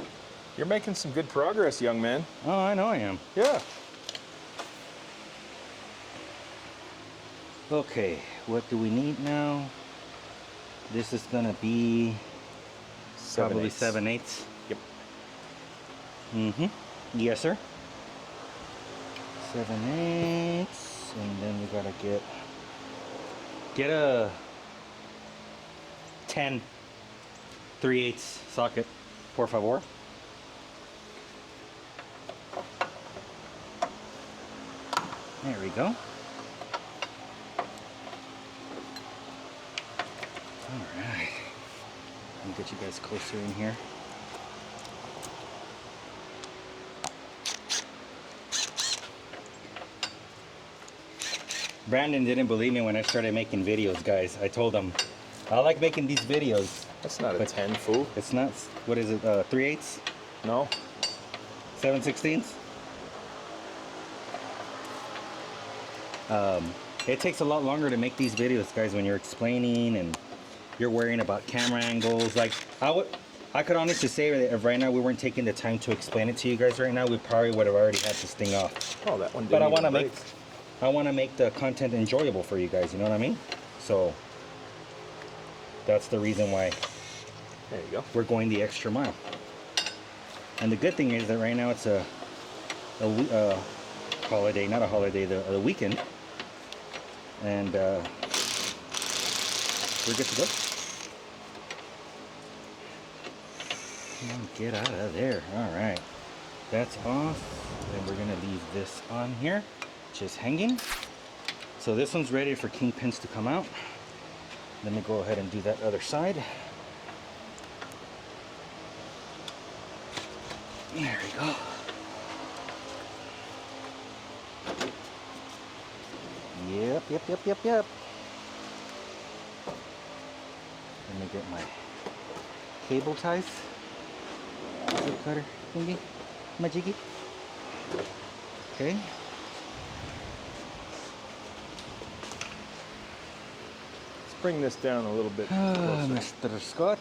You're making some good progress, young man. Oh, I know I am. Yeah. Okay, what do we need now? This is gonna be probably 7/8. Yep. Mm-hmm. Yes, sir. 7/8, and then we gotta get a 10 3/8 socket, por favor. There we go. All right. Let me get you guys closer in here. Brandon didn't believe me when I started making videos, guys. I told him, I like making these videos. That's not a But 10, fool. It's not, what is it, 3/8? No. 7/16? It takes a lot longer to make these videos, guys, when you're explaining and you're worrying about camera angles. Like, I could honestly say that if right now we weren't taking the time to explain it to you guys right now, we probably would have already had this thing off. Oh, that one didn't But I even want to make the content enjoyable for you guys, you know what I mean? So that's the reason why There you go. we're going the extra mile. And the good thing is that right now it's a holiday, not a holiday, the weekend. And we're good to go. Oh, get out of there. All right. That's off. Then we're going to leave this on here, just hanging. So this one's ready for kingpins to come out. Let me go ahead and do that other side. There we go. Yep. Let me get my cable ties. Zip cutter thingy. My jiggy. Okay. Let's bring this down a little bit closer. Mr. Scott.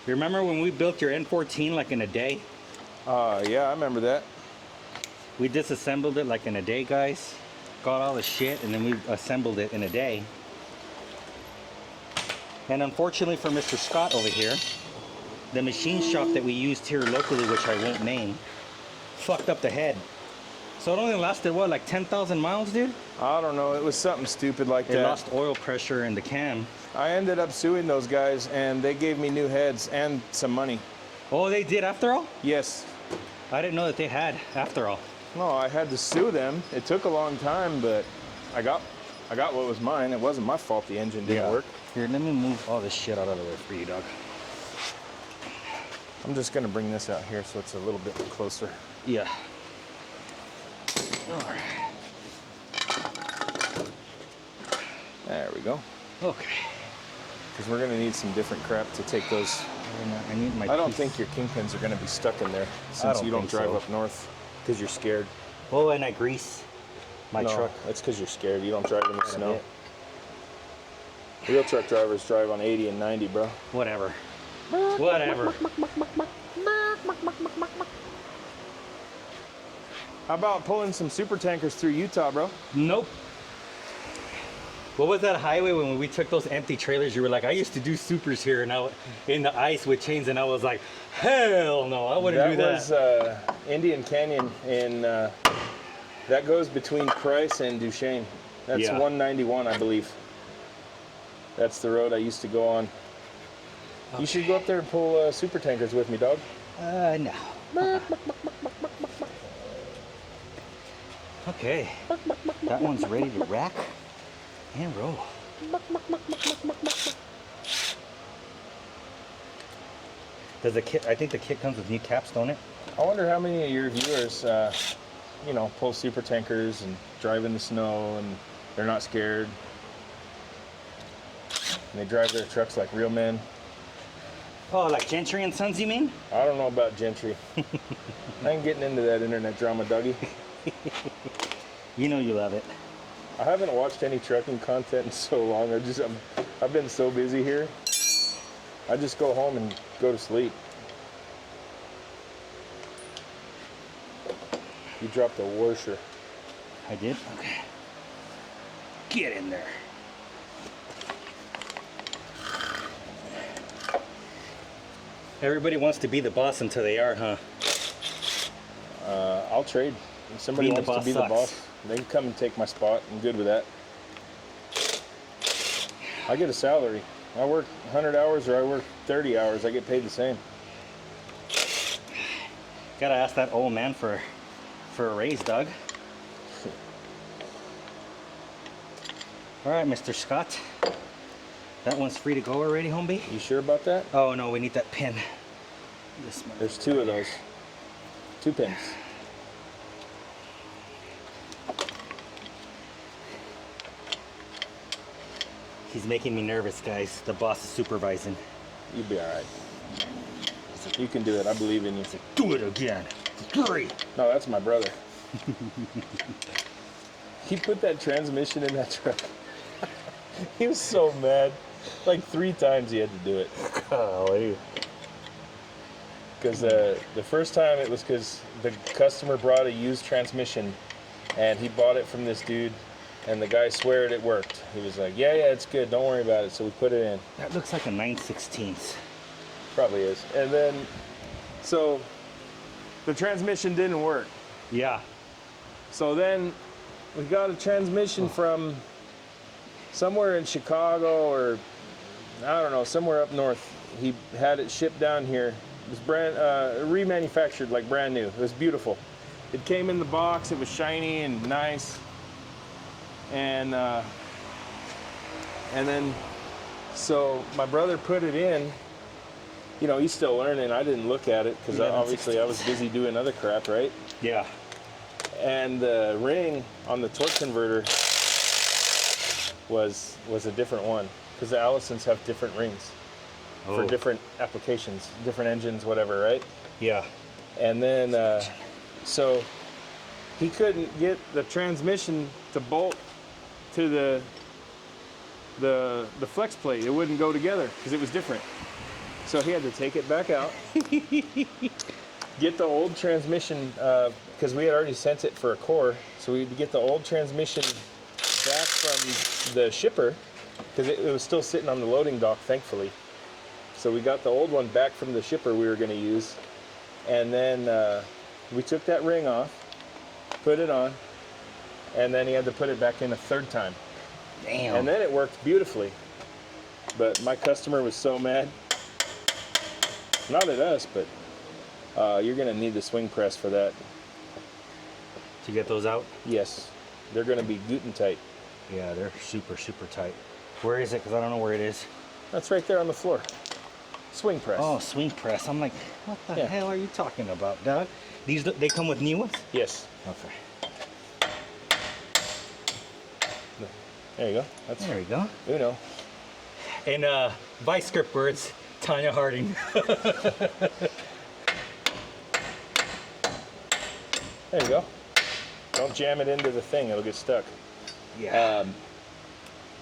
You remember when we built your N14 like in a day? Yeah, I remember that. We disassembled it like in a day, guys. Got all the shit and then we assembled it in a day. And unfortunately for Mr. Scott over here, the machine shop that we used here locally, which I won't name, fucked up the head. So it only lasted, what, like 10,000 miles, dude? I don't know. It was something stupid like It that. lost oil pressure in the cam. I ended up suing those guys, and they gave me new heads and some money. Oh, they did after all? Yes. I didn't know that they had after all. No, I had to sue them. It took a long time, but I got what was mine. It wasn't my fault the engine didn't work. Here, let me move all this shit out of the way for you, dog. I'm just gonna bring this out here so it's a little bit closer. Yeah. All right. There we go. Okay. Because we're gonna need some different crap to take those. I need my I don't piece. think your kingpins are gonna be stuck in there since don't you don't think drive so. up north because you're scared. Oh, and I grease. My No, truck. that's because you're scared. You don't drive in the snow. bit. Real truck drivers drive on 80 and 90, bro. Whatever. Whatever. How about pulling some super tankers through Utah, bro? Nope. What was that highway when we took those empty trailers? You were like, I used to do supers here, and in the ice with chains, and I was like, hell no, I wouldn't do that. That was Indian Canyon, and that goes between Price and Duchesne. That's 191, I believe. That's the road I used to go on. Okay. You should go up there and pull super tankers with me, dog. No. Okay. That one's ready to rack and roll. Does the kit? I think the kit comes with new caps, don't it? I wonder how many of your viewers, you know, pull super tankers and drive in the snow, and they're not scared. And they drive their trucks like real men. Oh, like Gentry and Sons, you mean? I don't know about Gentry. I ain't getting into that internet drama, Dougie. You know you love it. I haven't watched any trucking content in so long. I've been so busy here. I just go home and go to sleep. You dropped a washer. I did? Okay. Get in there. Everybody wants to be the boss until they are, huh? I'll trade. If somebody Being wants to be the boss, they can come and take my spot. I'm good with that. I get a salary. I work 100 hours or I work 30 hours. I get paid the same. Gotta ask that old man for a raise, Doug. All right, Mr. Scott. That one's free to go already, homie? You sure about that? Oh, no, we need that pin. There's two of those. 2 pins. He's making me nervous, guys. The boss is supervising. You'll be all right. You can do it. I believe in you. He's like, do it again. Great. No, that's my brother. He put that transmission in that truck. He was so mad. Like 3 times he had to do it. Golly. Because the first time it was because the customer brought a used transmission, and he bought it from this dude, and the guy swore it worked. He was like, yeah, it's good. Don't worry about it. So we put it in. That looks like a 9/16. Probably is. And then, so the transmission didn't work. Yeah. So then we got a transmission from somewhere in Chicago, or I don't know, somewhere up north. He had it shipped down here. It was brand remanufactured, like brand new. It was beautiful. It came in the box. It was shiny and nice. And then, so my brother put it in. You know, he's still learning. I didn't look at it because obviously I was busy doing other crap, right? Yeah. And the ring on the torque converter was a different one, because the Allisons have different rings for different applications, different engines, whatever, right? Yeah. And then, so he couldn't get the transmission to bolt to the flex plate. It wouldn't go together because it was different. So he had to take it back out, get the old transmission, because we had already sent it for a core, so we had to get the old transmission back from the shipper, because it was still sitting on the loading dock, thankfully. So we got the old one back from the shipper we were going to use, and then we took that ring off, put it on, and then he had to put it back in a 3rd time. Damn. And then it worked beautifully. But my customer was so mad. Not at us, but you're going to need the swing press for that. To get those out? Yes. They're going to be gluten tight. Yeah, they're super, super tight. Where is it? Because I don't know where it is. That's right there on the floor. Swing press. Oh, swing press. I'm like, what the hell are you talking about, Doug? These, they come with new ones? Yes. Okay. There you go. There you go. Uno. And vice script words, Tanya Harding. There you go. Don't jam it into the thing, it'll get stuck. Yeah.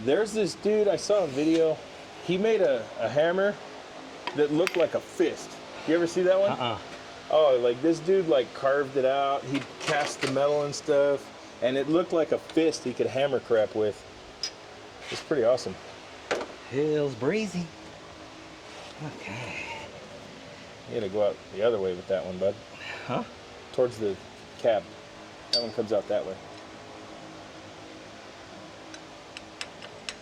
There's this dude, I saw a video. He made a hammer that looked like a fist. You ever see that one? Oh, like this dude like carved it out. He cast the metal and stuff, and it looked like a fist he could hammer crap with. It's pretty awesome. Hills breezy. Okay. You gotta go out the other way with that one, bud. Huh? Towards the cab. That one comes out that way.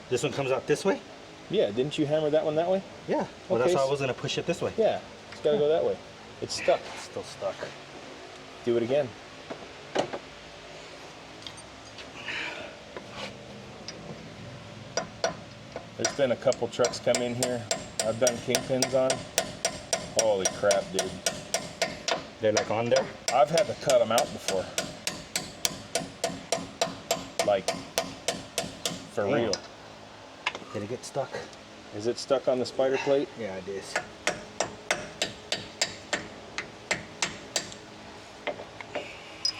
This one comes out this way? Yeah, didn't you hammer that one that way? Yeah. Well, Okay, that's why I was gonna push it this way. Yeah, it's gotta go that way. It's stuck. It's still stuck. Do it again. There's been a couple trucks come in here I've done kingpins on. Holy crap, dude. They're like on there? I've had to cut them out before. Like, for Damn. real. Did it get stuck? Is it stuck on the spider plate? Yeah, it is.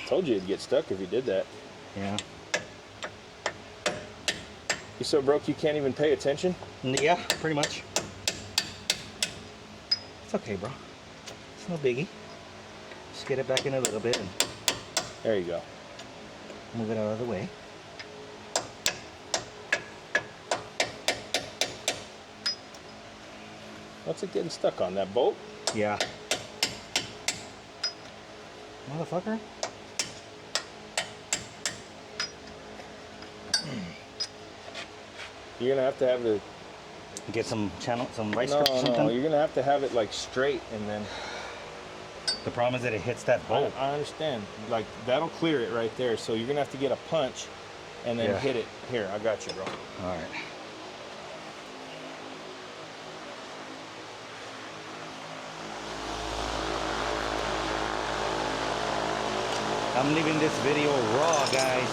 Told you it'd get stuck if you did that. Yeah. You so broke you can't even pay attention? Yeah, pretty much. It's okay, bro. It's no biggie. Just get it back in a little bit and There you go. move it out of the way. What's it getting stuck on? That bolt? Yeah. Motherfucker. You're gonna have to have the Get some channel, some rice no, or something. no. You're gonna have to have it like straight, and then The problem is that it hits that bolt. I understand. Like that'll clear it right there. So you're gonna have to get a punch, and then Yeah. hit it. Here, I got you, bro. All right. I'm leaving this video raw, guys.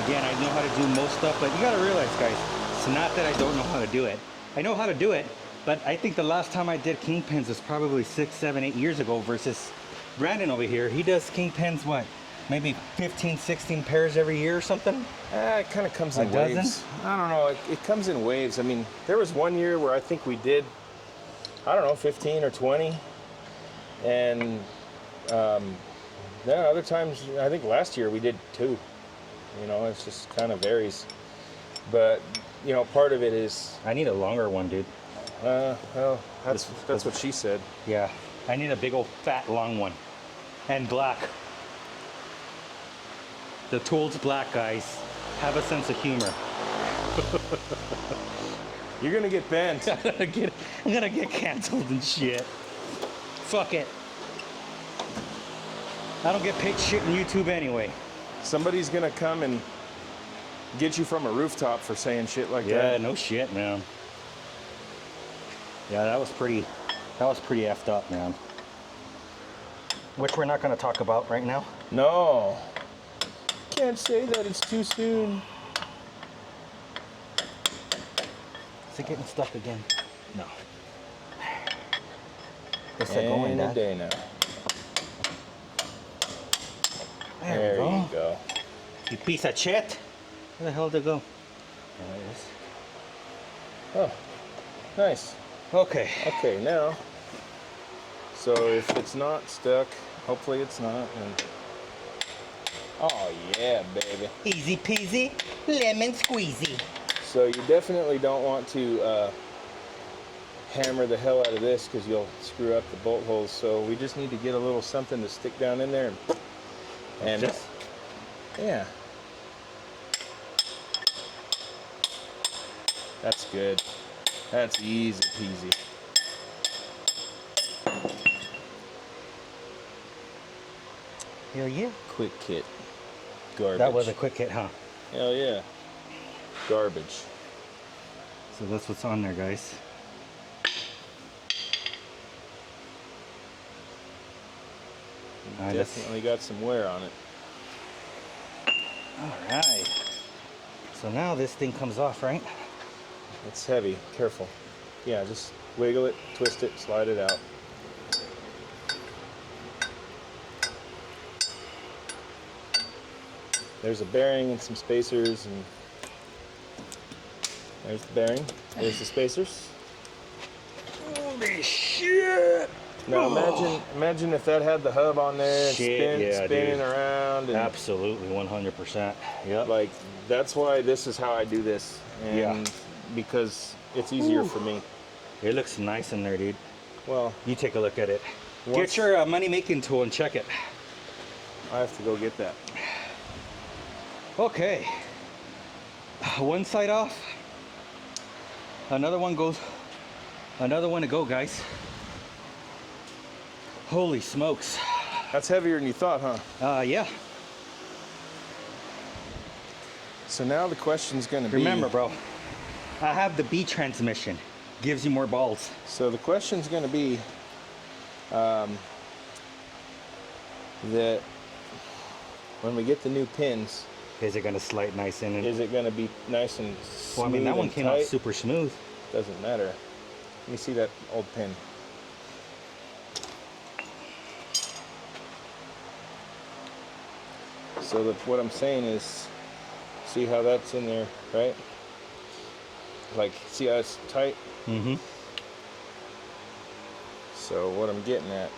Again, I know how to do most stuff, but you gotta realize, guys, it's not that I don't know how to do it. I know how to do it, but I think the last time I did kingpins was probably 6, 7, 8 years ago versus Brandon over here. He does kingpins, what, maybe 15, 16 pairs every year or something? It kind of comes in A dozen? waves. I don't know. It comes in waves. I mean, there was one year where I think we did, I don't know, 15 or 20, and then other times, I think last year we did 2. You know, it's just kind of varies. But you know, part of it is, I need a longer one, dude. well, that's what she said. Yeah, I need a big old fat long one. And black. The tool's black, guys. Have a sense of humor. You're gonna get bent. I'm gonna get canceled and shit. Fuck it. I don't get paid shit on YouTube anyway. Somebody's gonna come and get you from a rooftop for saying shit like Yeah, that. no shit, man. Yeah, that was pretty effed up, man. Which we're not gonna talk about right now. No. Can't say that, it's too soon. Is it getting stuck again? No. It's going, Any Dad. day now. There we go. you go. You piece of shit. Where the hell did it go? There it is. Oh, nice. Okay. Okay, now. So if it's not stuck, hopefully it's not. And oh yeah, baby. Easy peasy, lemon squeezy. So you definitely don't want to hammer the hell out of this because you'll screw up the bolt holes. So we just need to get a little something to stick down in there and Just yeah. That's good. That's easy peasy. hell yeah. Quick kit. Garbage. That was a quick hit, huh? Hell yeah. Garbage. So that's what's on there, guys. Alright, Definitely got some wear on it. Alright. So now this thing comes off, right? It's heavy. Careful. Yeah, just wiggle it, twist it, slide it out. There's a bearing and some spacers, and there's the bearing. There's the spacers. Holy shit! Now imagine if that had the hub on there and spinning dude. around. And Absolutely, 100%. Yep. like, that's why this is how I do this. And because it's easier for me. It looks nice in there, dude. Well, You take a look at it. Once- Get your money-making tool and check it. I have to go get that. Okay. One side off. Another one goes. Another one to go, guys. Holy smokes. That's heavier than you thought, huh? Yeah. So now the question's going to be... Remember, bro, I have the B transmission. Gives you more balls. So the question's going to be that when we get the new pins, Is it gonna slide nice in? is it going to be nice and smooth? Well, I mean, that one and came out tight? super smooth. Doesn't matter. Let me see that old pin. So what I'm saying is, see how that's in there, right? Like, see how it's tight? Mm-hmm. So what I'm getting at,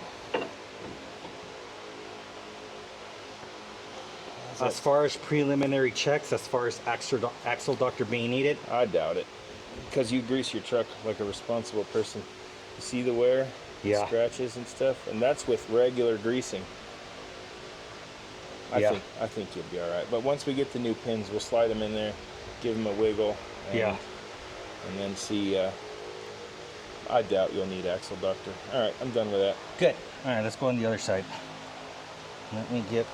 As far as preliminary checks, as far as axle doctor being needed, I doubt it. Because you grease your truck like a responsible person. You see the wear, Yeah. scratches and stuff, and that's with regular greasing. I think you'll be all right. But once we get the new pins, we'll slide them in there, give them a wiggle, and then see. I doubt you'll need axle doctor. All right, I'm done with that. Good. All right, let's go on the other side. Let me get.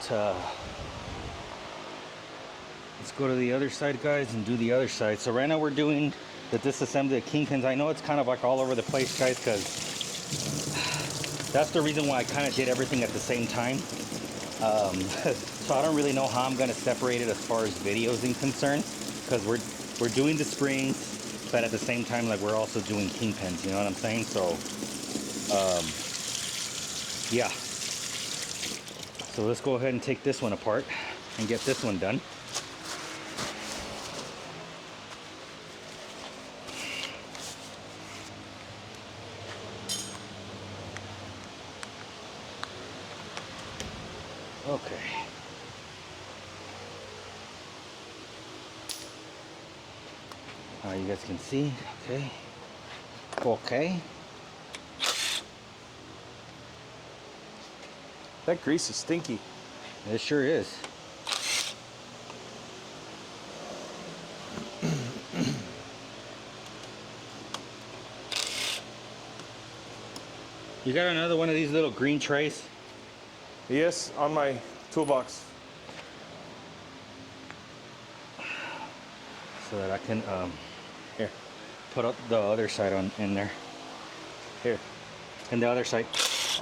Let's go to the other side, guys, and do the other side. So right now we're doing the disassembly of kingpins. I know it's kind of like all over the place, guys, because that's the reason why I kind of did everything at the same time. So I don't really know how I'm going to separate it as far as videos is concerned, because we're doing the springs, but at the same time, like, we're also doing kingpins. You know what I'm saying? So, yeah. So let's go ahead and take this one apart and get this one done. Okay. You guys can see. Okay. Okay. That grease is stinky. It sure is. You got another one of these little green trays? Yes, on my toolbox. So that I can Here. put up the other side on in there. Here. And the other side.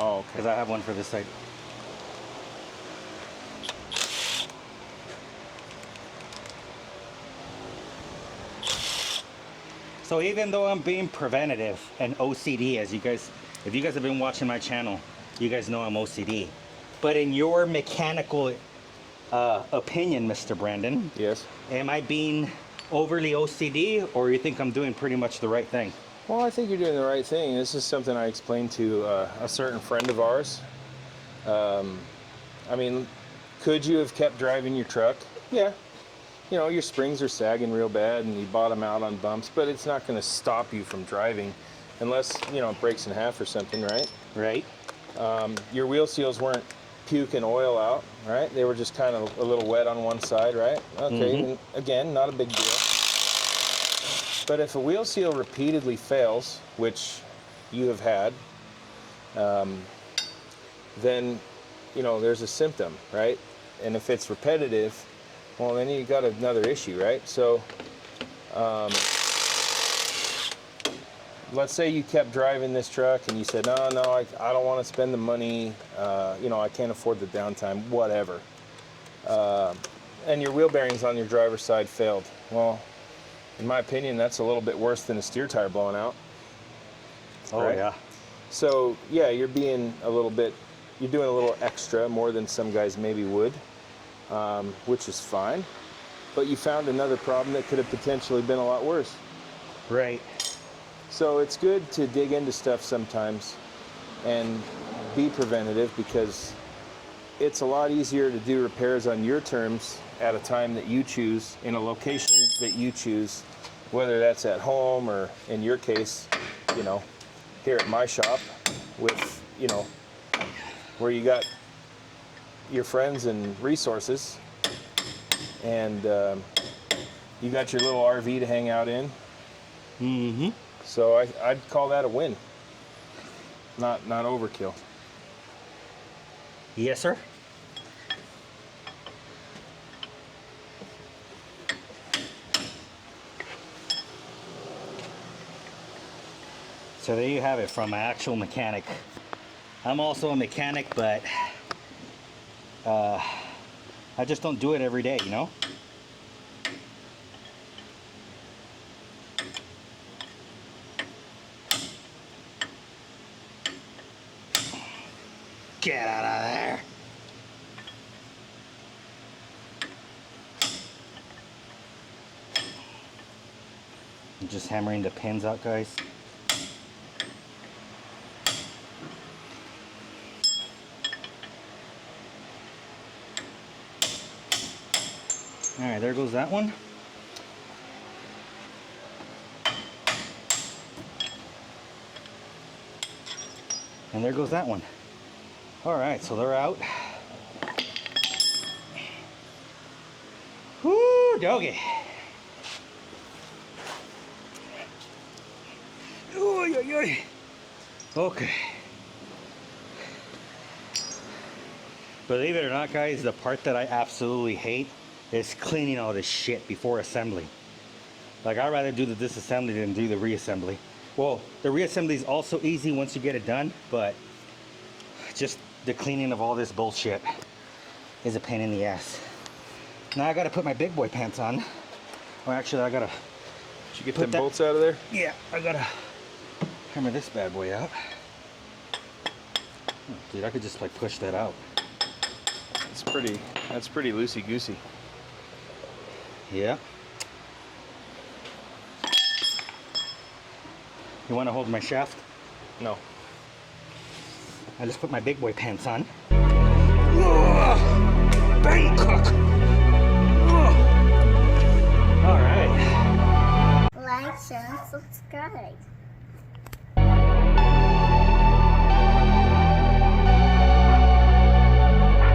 Oh, okay. Because I have one for this side. So even though I'm being preventative and OCD, as you guys, if you guys have been watching my channel, you guys know I'm OCD. But in your mechanical opinion, Mr. Brandon, Yes. am I being overly OCD, or you think I'm doing pretty much the right thing? Well, I think you're doing the right thing. This is something I explained to a certain friend of ours. I mean, could you have kept driving your truck? Yeah. You know, your springs are sagging real bad and you bottom out on bumps, but it's not going to stop you from driving unless, you know, it breaks in half or something, right? Right. Your wheel seals weren't puking oil out, right? They were just kind of a little wet on one side, right? Okay, and again, not a big deal. But if a wheel seal repeatedly fails, which you have had, then, you know, there's a symptom, right? And if it's repetitive, well, then you got another issue, right? So, let's say you kept driving this truck and you said, no, I don't want to spend the money, you know, I can't afford the downtime, whatever. And your wheel bearings on your driver's side failed. Well, in my opinion, that's a little bit worse than a steer tire blowing out. Oh, right? yeah. So, yeah, you're doing a little extra, more than some guys maybe would. which is fine. But you found another problem that could have potentially been a lot worse. Right. So it's good to dig into stuff sometimes and be preventative, because it's a lot easier to do repairs on your terms at a time that you choose, in a location that you choose, whether that's at home or, in your case, you know, here at my shop with, you know, where you got your friends and resources, and you got your little RV to hang out in. Mm-hmm. So I'd call that a win, not overkill. Yes, sir. So there you have it from an actual mechanic. I'm also a mechanic, but I just don't do it every day, you know? Get out of there. I'm just hammering the pins out, guys. All right, there goes that one. And there goes that one. All right, so they're out. Whoo, doggy. Oy, oy, oy. Okay. Believe it or not, guys, the part that I absolutely hate is cleaning all this shit before assembly. Like, I'd rather do the disassembly than do the reassembly. Well, the reassembly is also easy once you get it done, but just the cleaning of all this bullshit is a pain in the ass. Now I gotta put my big boy pants on. Or actually, I gotta... Did you get them bolts out of there? Yeah, I gotta hammer this bad boy out. Oh, dude, I could just like push that out. That's pretty loosey-goosey. Yeah. You want to hold my shaft? No. I just put my big boy pants on. Bangkok! All right. Like, share, and subscribe.